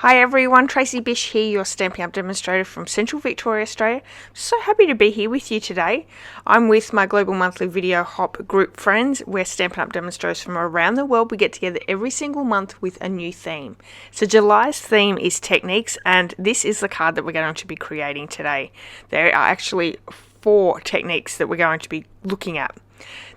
Hi everyone, Tracy.bish here, your Stampin' Up! Demonstrator from Central Victoria, Australia. I'm so happy to be here with you today. I'm with my Global Monthly Vodeo Hop group friends. We're Stampin' Up! Demonstrators from around the world. We get together every single month with a new theme. So July's theme is techniques, and this is the card that we're going to be creating today. There are actually 4 techniques that we're going to be looking at.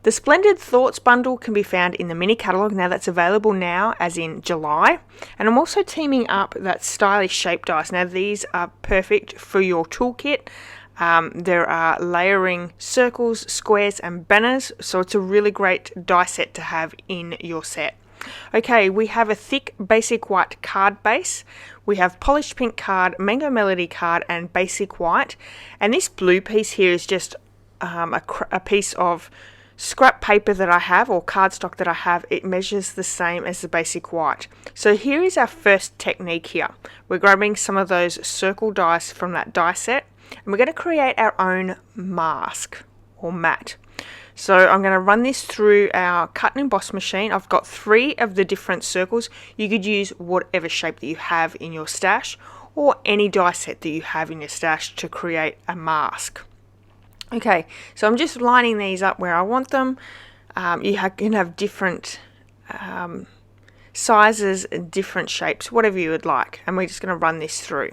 The Splendid Thoughts bundle can be found in the mini catalogue. Now that's available now as in July. And I'm also teaming up that stylish shape dies. Now these are perfect for your toolkit. There are layering circles, squares and banners. So it's a really great die set to have in your set. Okay, we have a thick basic white card base. We have polished pink card, mango melody card and basic white. And this blue piece here is just a piece of scrap paper that I have, or cardstock that I have. It measures the same as the basic white. So here is our first technique here. We're grabbing some of those circle dice from that die set, and we're going to create our own mask or mat. So I'm going to run this through our cut and emboss machine. I've got 3 of the different circles. You could use whatever shape that you have in your stash, or any die set that you have in your stash to create a mask. Okay, so I'm just lining these up where I want them. You can have different sizes and different shapes, whatever you would like. And we're just going to run this through.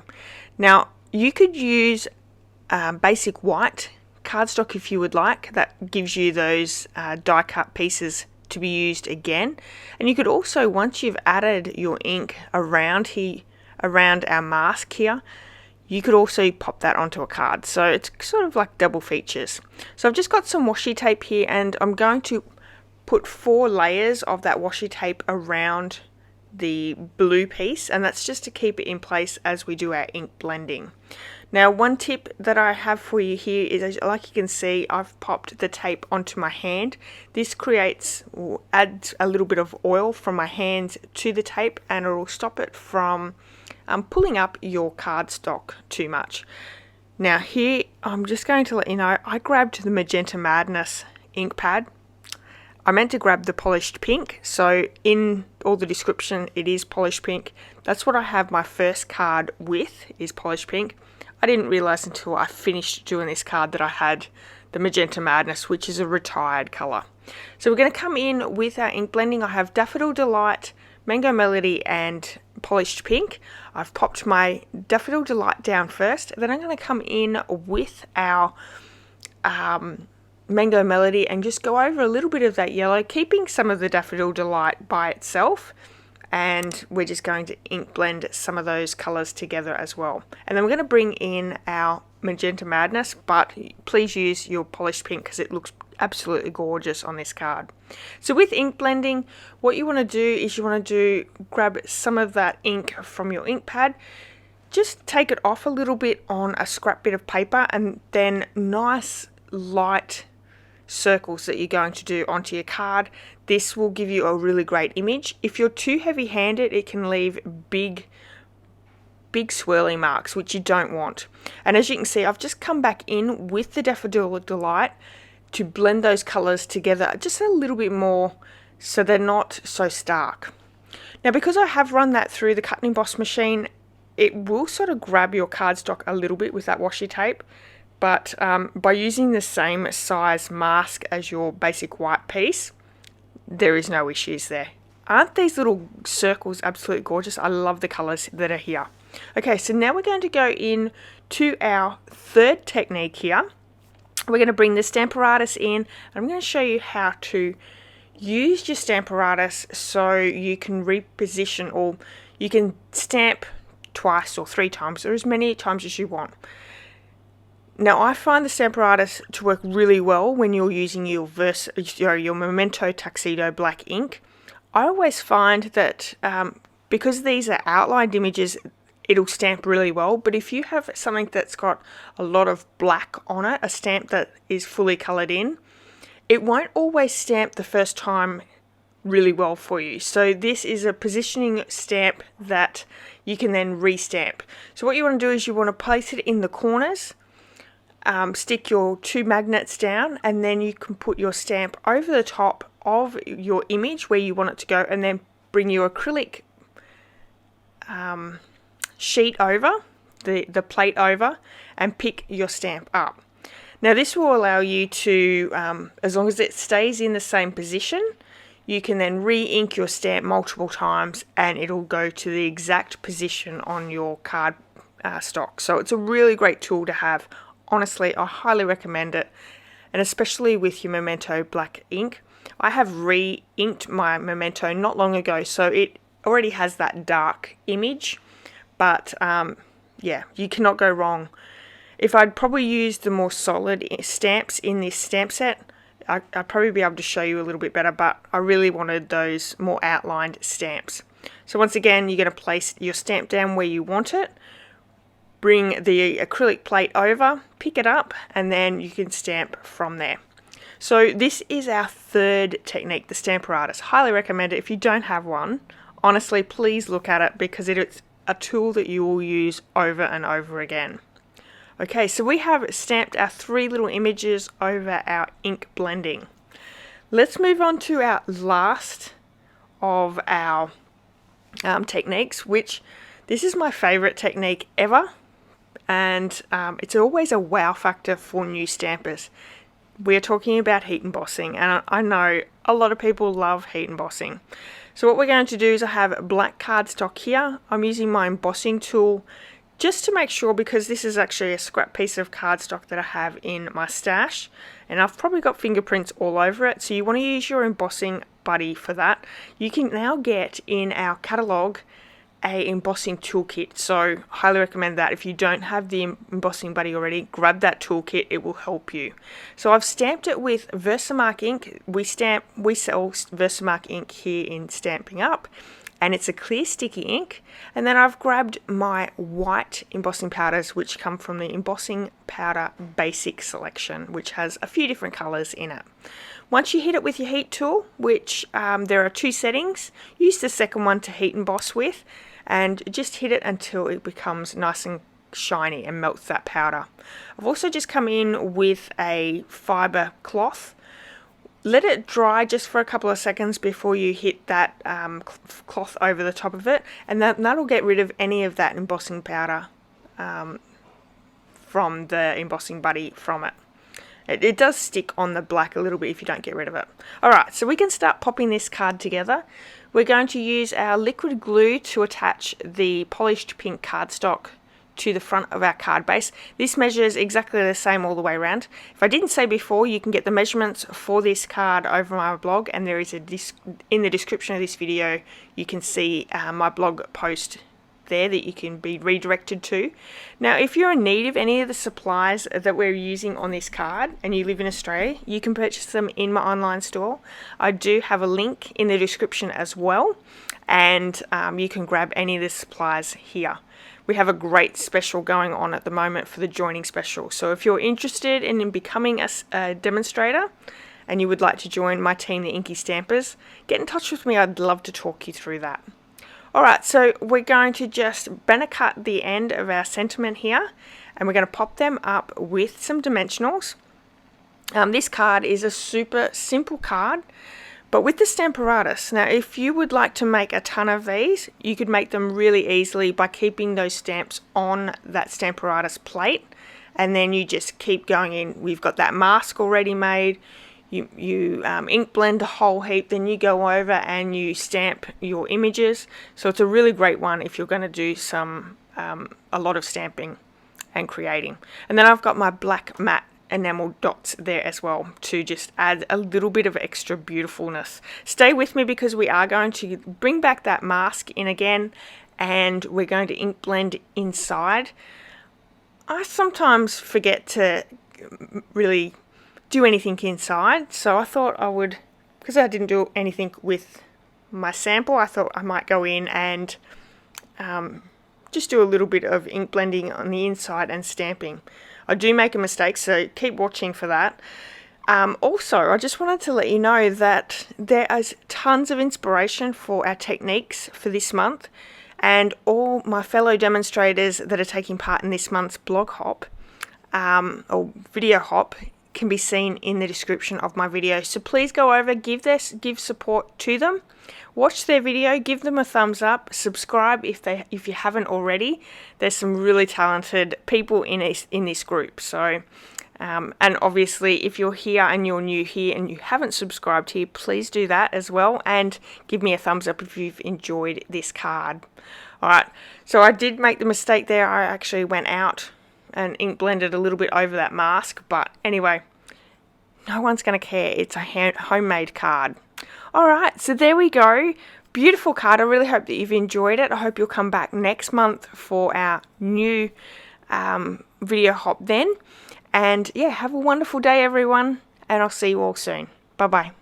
Now, you could use basic white cardstock if you would like. That gives you those die cut pieces to be used again. And you could also, once you've added your ink around our mask here, you could also pop that onto a card. So it's sort of like double features. So I've just got some washi tape here, and I'm going to put 4 layers of that washi tape around the blue piece, and that's just to keep it in place as we do our ink blending. Now, one tip that I have for you here is, like you can see, I've popped the tape onto my hand. This creates or adds a little bit of oil from my hands to the tape, and it will stop it from pulling up your cardstock too much. Now here, I'm just going to let you know, I grabbed the Magenta Madness ink pad. I meant to grab the polished pink, so in all the description it is polished pink. That's what I have my first card with, is polished pink. I didn't realize until I finished doing this card that I had the Magenta Madness, which is a retired color. So we're going to come in with our ink blending. I have Daffodil Delight, Mango Melody and polished pink. I've popped my Daffodil Delight down first, then I'm going to come in with our Mango Melody and just go over a little bit of that yellow, keeping some of the Daffodil Delight by itself, and we're just going to ink blend some of those colors together as well. And then we're going to bring in our Magenta Madness, but please use your polished pink because it looks absolutely gorgeous on this card. So with ink blending, what you want to do is grab some of that ink from your ink pad, just take it off a little bit on a scrap bit of paper, and then nice light circles that you're going to do onto your card. This will give you a really great image. If you're too heavy-handed, it can leave big swirly marks, which you don't want. And as you can see, I've just come back in with the Daffodil Delight to blend those colors together just a little bit more so they're not so stark. Now, because I have run that through the cut and emboss machine, it will sort of grab your cardstock a little bit with that washi tape, but by using the same size mask as your basic white piece, there is no issues there. Aren't these little circles absolutely gorgeous? I love the colors that are here. Okay, so now we're going to go in to our third technique here. We're going to bring the Stamparatus in, and I'm going to show you how to use your Stamparatus so you can reposition, or you can stamp twice or 3 times, or as many times as you want. Now, I find the Stamparatus to work really well when you're using your Memento Tuxedo black ink. I always find that because these are outlined images, it'll stamp really well, but if you have something that's got a lot of black on it, a stamp that is fully coloured in, it won't always stamp the first time really well for you. So this is a positioning stamp that you can then re-stamp. So what you want to do is you want to place it in the corners, stick your 2 magnets down, and then you can put your stamp over the top of your image where you want it to go, and then bring your acrylic sheet over, the plate over, and pick your stamp up. Now this will allow you to, as long as it stays in the same position, you can then re-ink your stamp multiple times and it'll go to the exact position on your card stock. So it's a really great tool to have. Honestly, I highly recommend it, and especially with your Memento black ink. I have re-inked my Memento not long ago, so it already has that dark image, but yeah, you cannot go wrong. If I'd probably used the more solid stamps in this stamp set, I'd probably be able to show you a little bit better, but I really wanted those more outlined stamps. So once again, you're going to place your stamp down where you want it, bring the acrylic plate over, pick it up, and then you can stamp from there. So this is our third technique, the Stamparatus. Highly recommend it. If you don't have one, honestly, please look at it because it is a tool that you will use over and over again. Okay, so we have stamped our 3 little images over our ink blending. Let's move on to our last of our techniques, which this is my favorite technique ever, and it's always a wow factor for new stampers. We are talking about heat embossing, and I know a lot of people love heat embossing. So what we're going to do is I have black cardstock here. I'm using my embossing tool just to make sure, because this is actually a scrap piece of cardstock that I have in my stash, and I've probably got fingerprints all over it, so you want to use your embossing buddy for that. You can now get in our catalogue a embossing toolkit, so highly recommend that. If you don't have the embossing buddy already, grab that toolkit, it will help you. So I've stamped it with Versamark ink. We sell Versamark ink here in Stamping Up, and it's a clear sticky ink. And then I've grabbed my white embossing powders, which come from the Embossing Powder Basic selection, which has a few different colours in it. Once you hit it with your heat tool, which there are 2 settings, use the second one to heat emboss with, and just hit it until it becomes nice and shiny and melts that powder. I've also just come in with a fibre cloth. Let it dry just for a couple of seconds before you hit that cloth over the top of it, and that'll get rid of any of that embossing powder from the embossing buddy from it. It does stick on the black a little bit if you don't get rid of it. Alright, so we can start popping this card together. We're going to use our liquid glue to attach the polished pink cardstock to the front of our card base. This measures exactly the same all the way around. If I didn't say before, you can get the measurements for this card over my blog, and there is in the description of this video you can see my blog post there that you can be redirected to. Now, if you're in need of any of the supplies that we're using on this card and you live in Australia, you can purchase them in my online store. I do have a link in the description as well, and you can grab any of the supplies here. We have a great special going on at the moment for the joining special, so if you're interested in becoming a demonstrator and you would like to join my team, the INKY Stampers, get in touch with me. I'd love to talk you through that. Alright, so we're going to just banner cut the end of our sentiment here, and we're going to pop them up with some dimensionals. This card is a super simple card, but with the Stamparatus. Now, if you would like to make a ton of these, you could make them really easily by keeping those stamps on that Stamparatus plate, and then you just keep going in. We've got that mask already made. You ink blend a whole heap, then you go over and you stamp your images. So it's a really great one if you're going to do a lot of stamping and creating. And then I've got my black matte enamel dots there as well to just add a little bit of extra beautifulness. Stay with me because we are going to bring back that mask in again, and we're going to ink blend inside. I sometimes forget to really do anything inside, so I thought I would, because I didn't do anything with my sample, I thought I might go in and just do a little bit of ink blending on the inside and stamping. I do make a mistake, so keep watching for that. Also, I just wanted to let you know that there is tons of inspiration for our techniques for this month, and all my fellow demonstrators that are taking part in this month's blog hop or video hop can be seen in the description of my video. So please go over, give support to them, watch their video, give them a thumbs up, subscribe if you haven't already. There's some really talented people in this group. So and obviously if you're here and you're new here and you haven't subscribed here, please do that as well, and give me a thumbs up if you've enjoyed this card. Alright, so I did make the mistake there. I actually went out and ink blended a little bit over that mask, but anyway, no one's going to care. It's a homemade card. Alright, so there we go. Beautiful card. I really hope that you've enjoyed it. I hope you'll come back next month for our new video hop then. And yeah, have a wonderful day everyone, and I'll see you all soon. Bye bye.